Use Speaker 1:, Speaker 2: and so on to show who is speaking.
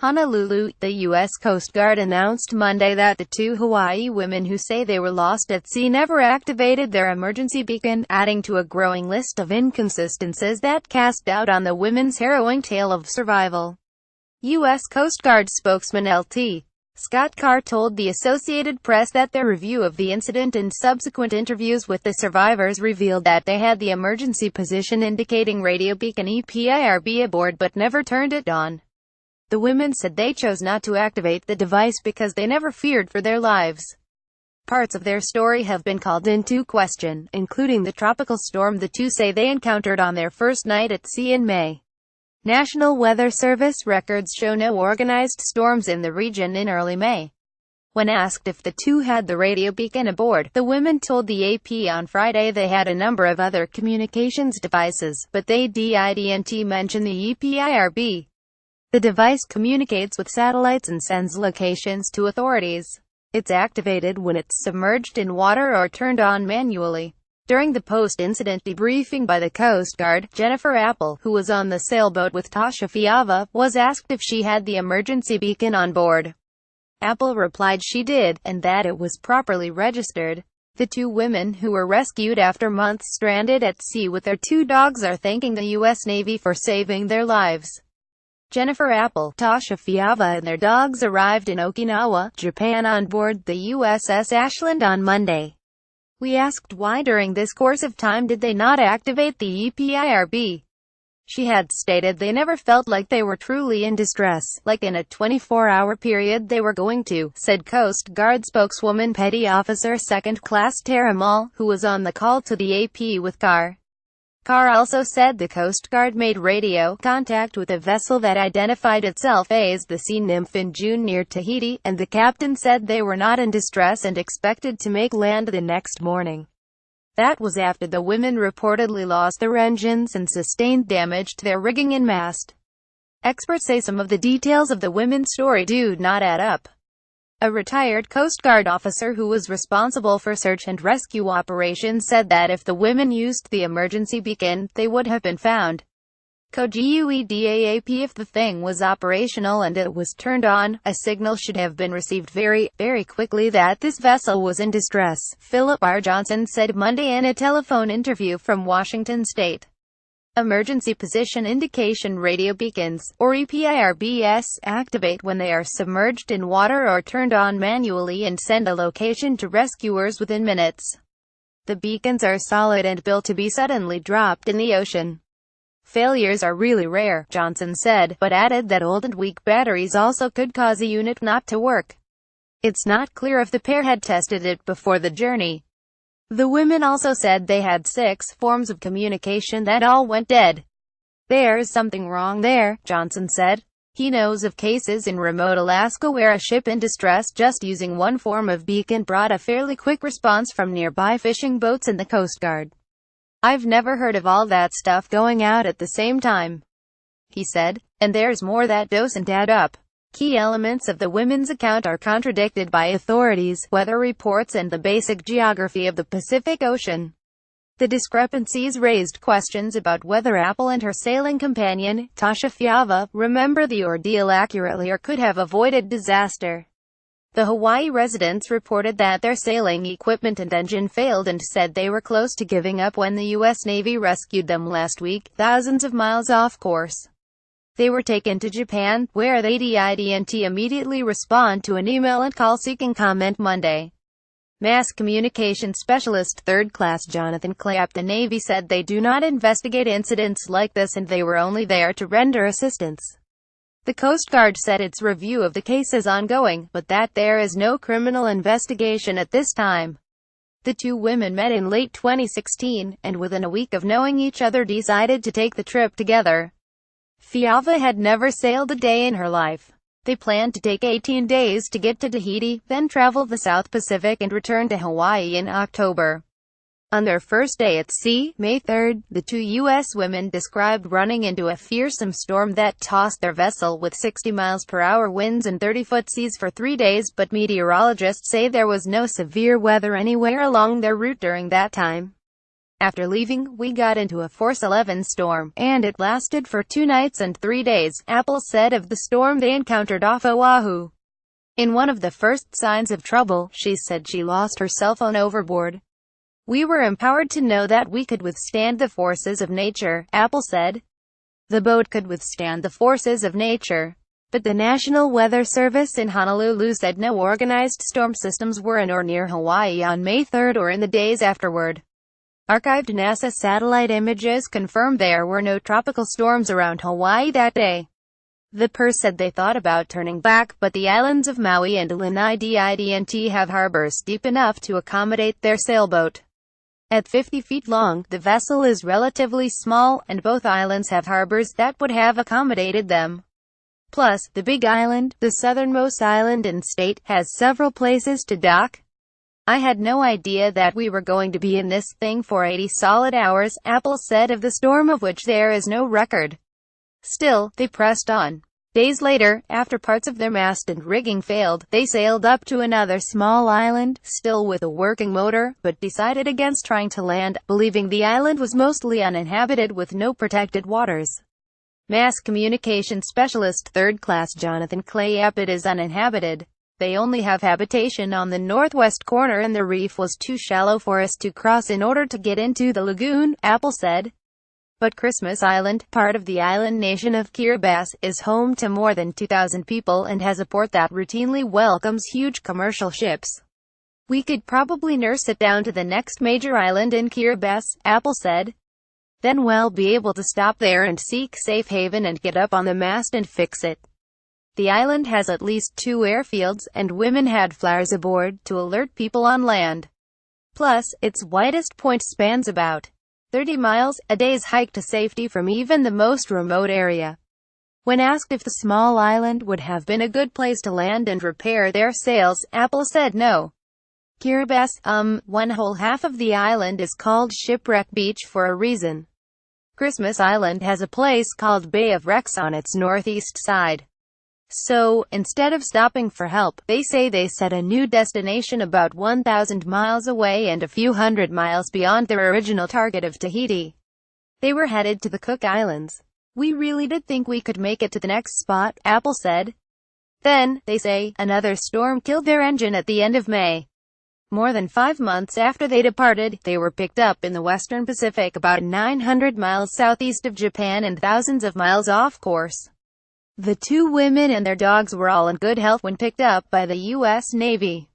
Speaker 1: Honolulu. The U.S. Coast Guard announced Monday that the two Hawaii women who say they were lost at sea never activated their emergency beacon, adding to a growing list of inconsistencies that cast doubt on the women's harrowing tale of survival. U.S. Coast Guard spokesman Lt. Scott Carr told the Associated Press that their review of the incident and subsequent interviews with the survivors revealed that they had the emergency position indicating radio beacon EPIRB aboard but never turned it on. The women said they chose not to activate the device because they never feared for their lives. Parts of their story have been called into question, including the tropical storm the two say they encountered on their first night at sea in May. National Weather Service records show no organized storms in the region in early May. When asked if the two had the radio beacon aboard, the women told the AP on Friday they had a number of other communications devices, but they didn't mention the EPIRB. The device communicates with satellites and sends locations to authorities. It's activated when it's submerged in water or turned on manually. During the post-incident debriefing by the Coast Guard, Jennifer Apple, who was on the sailboat with Tasha Fiava, was asked if she had the emergency beacon on board. Apple replied she did, and that it was properly registered. The two women, who were rescued after months stranded at sea with their two dogs, are thanking the U.S. Navy for saving their lives. Jennifer Apple, Tasha Fiava and their dogs arrived in Okinawa, Japan on board the USS Ashland on Monday. We asked why during this course of time did they not activate the EPIRB. She had stated they never felt like they were truly in distress, like in a 24-hour period they were going to, said Coast Guard spokeswoman Petty Officer 2nd Class Tara Mall, who was on the call to the AP with Carr. Carr also said the Coast Guard made radio contact with a vessel that identified itself as the Sea Nymph in June near Tahiti, and the captain said they were not in distress and expected to make land the next morning. That was after the women reportedly lost their engines and sustained damage to their rigging and mast. Experts say some of the details of the women's story do not add up. A retired Coast Guard officer who was responsible for search and rescue operations said that if the women used the emergency beacon, they would have been found. COGUEDAAP if the thing was operational and it was turned on, a signal should have been received very quickly that this vessel was in distress, Philip R. Johnson said Monday in a telephone interview from Washington State. Emergency Position Indication Radio beacons, or EPIRBs, activate when they are submerged in water or turned on manually and send a location to rescuers within minutes. The beacons are solid and built to be suddenly dropped in the ocean. Failures are really rare, Johnson said, but added that old and weak batteries also could cause a unit not to work. It's not clear if the pair had tested it before the journey. The women also said they had 6 forms of communication that all went dead. There's something wrong there, Johnson said. He knows of cases in remote Alaska where a ship in distress just using one form of beacon brought a fairly quick response from nearby fishing boats and the Coast Guard. I've never heard of all that stuff going out at the same time, he said, and there's more that doesn't add up. Key elements of the women's account are contradicted by authorities, weather reports and the basic geography of the Pacific Ocean. The discrepancies raised questions about whether Apple and her sailing companion, Tasha Fiava, remember the ordeal accurately or could have avoided disaster. The Hawaii residents reported that their sailing equipment and engine failed and said they were close to giving up when the U.S. Navy rescued them last week, thousands of miles off course. They were taken to Japan, where they didn't immediately respond to an email and call seeking comment Monday. Mass Communication Specialist 3rd Class Jonathan Clapp, the Navy said they do not investigate incidents like this and they were only there to render assistance. The Coast Guard said its review of the case is ongoing, but that there is no criminal investigation at this time. The two women met in late 2016, and within a week of knowing each other decided to take the trip together. Fiava had never sailed a day in her life. They planned to take 18 days to get to Tahiti, then travel the South Pacific and return to Hawaii in October. On their first day at sea, May 3, the two U.S. women described running into a fearsome storm that tossed their vessel with 60 miles per hour winds and 30-foot seas for 3 days, but meteorologists say there was no severe weather anywhere along their route during that time. After leaving, we got into a Force 11 storm, and it lasted for 2 nights and 3 days, Apple said of the storm they encountered off Oahu. In one of the first signs of trouble, she said she lost her cell phone overboard. We were empowered to know that we could withstand the forces of nature, Apple said. The boat could withstand the forces of nature. But the National Weather Service in Honolulu said no organized storm systems were in or near Hawaii on May 3 or in the days afterward. Archived NASA satellite images confirmed there were no tropical storms around Hawaii that day. The PERS said they thought about turning back, but the islands of Maui and Lanai Didnt have harbors deep enough to accommodate their sailboat. At 50 feet long, the vessel is relatively small, and both islands have harbors that would have accommodated them. Plus, the Big Island, the southernmost island in state, has several places to dock. I had no idea that we were going to be in this thing for 80 solid hours, Apple said of the storm of which there is no record. Still, they pressed on. Days later, after parts of their mast and rigging failed, they sailed up to another small island, still with a working motor, but decided against trying to land, believing the island was mostly uninhabited with no protected waters. Mass communication specialist third-class Jonathan Clay it is uninhabited. They only have habitation on the northwest corner and the reef was too shallow for us to cross in order to get into the lagoon, Apple said. But Christmas Island, part of the island nation of Kiribati, is home to more than 2,000 people and has a port that routinely welcomes huge commercial ships. We could probably nurse it down to the next major island in Kiribati, Apple said. Then we'll be able to stop there and seek safe haven and get up on the mast and fix it. The island has at least 2 airfields, and women had flares aboard to alert people on land. Plus, its widest point spans about 30 miles, a day's hike to safety from even the most remote area. When asked if the small island would have been a good place to land and repair their sails, Apple said no. Kiribati, one whole half of the island is called Shipwreck Beach for a reason. Christmas Island has a place called Bay of Rex on its northeast side. So, instead of stopping for help, they say they set a new destination about 1,000 miles away and a few hundred miles beyond their original target of Tahiti. They were headed to the Cook Islands. We really did think we could make it to the next spot, Apple said. Then, they say, another storm killed their engine at the end of May. More than 5 months after they departed, they were picked up in the western Pacific about 900 miles southeast of Japan and thousands of miles off course. The 2 women and their dogs were all in good health when picked up by the U.S. Navy.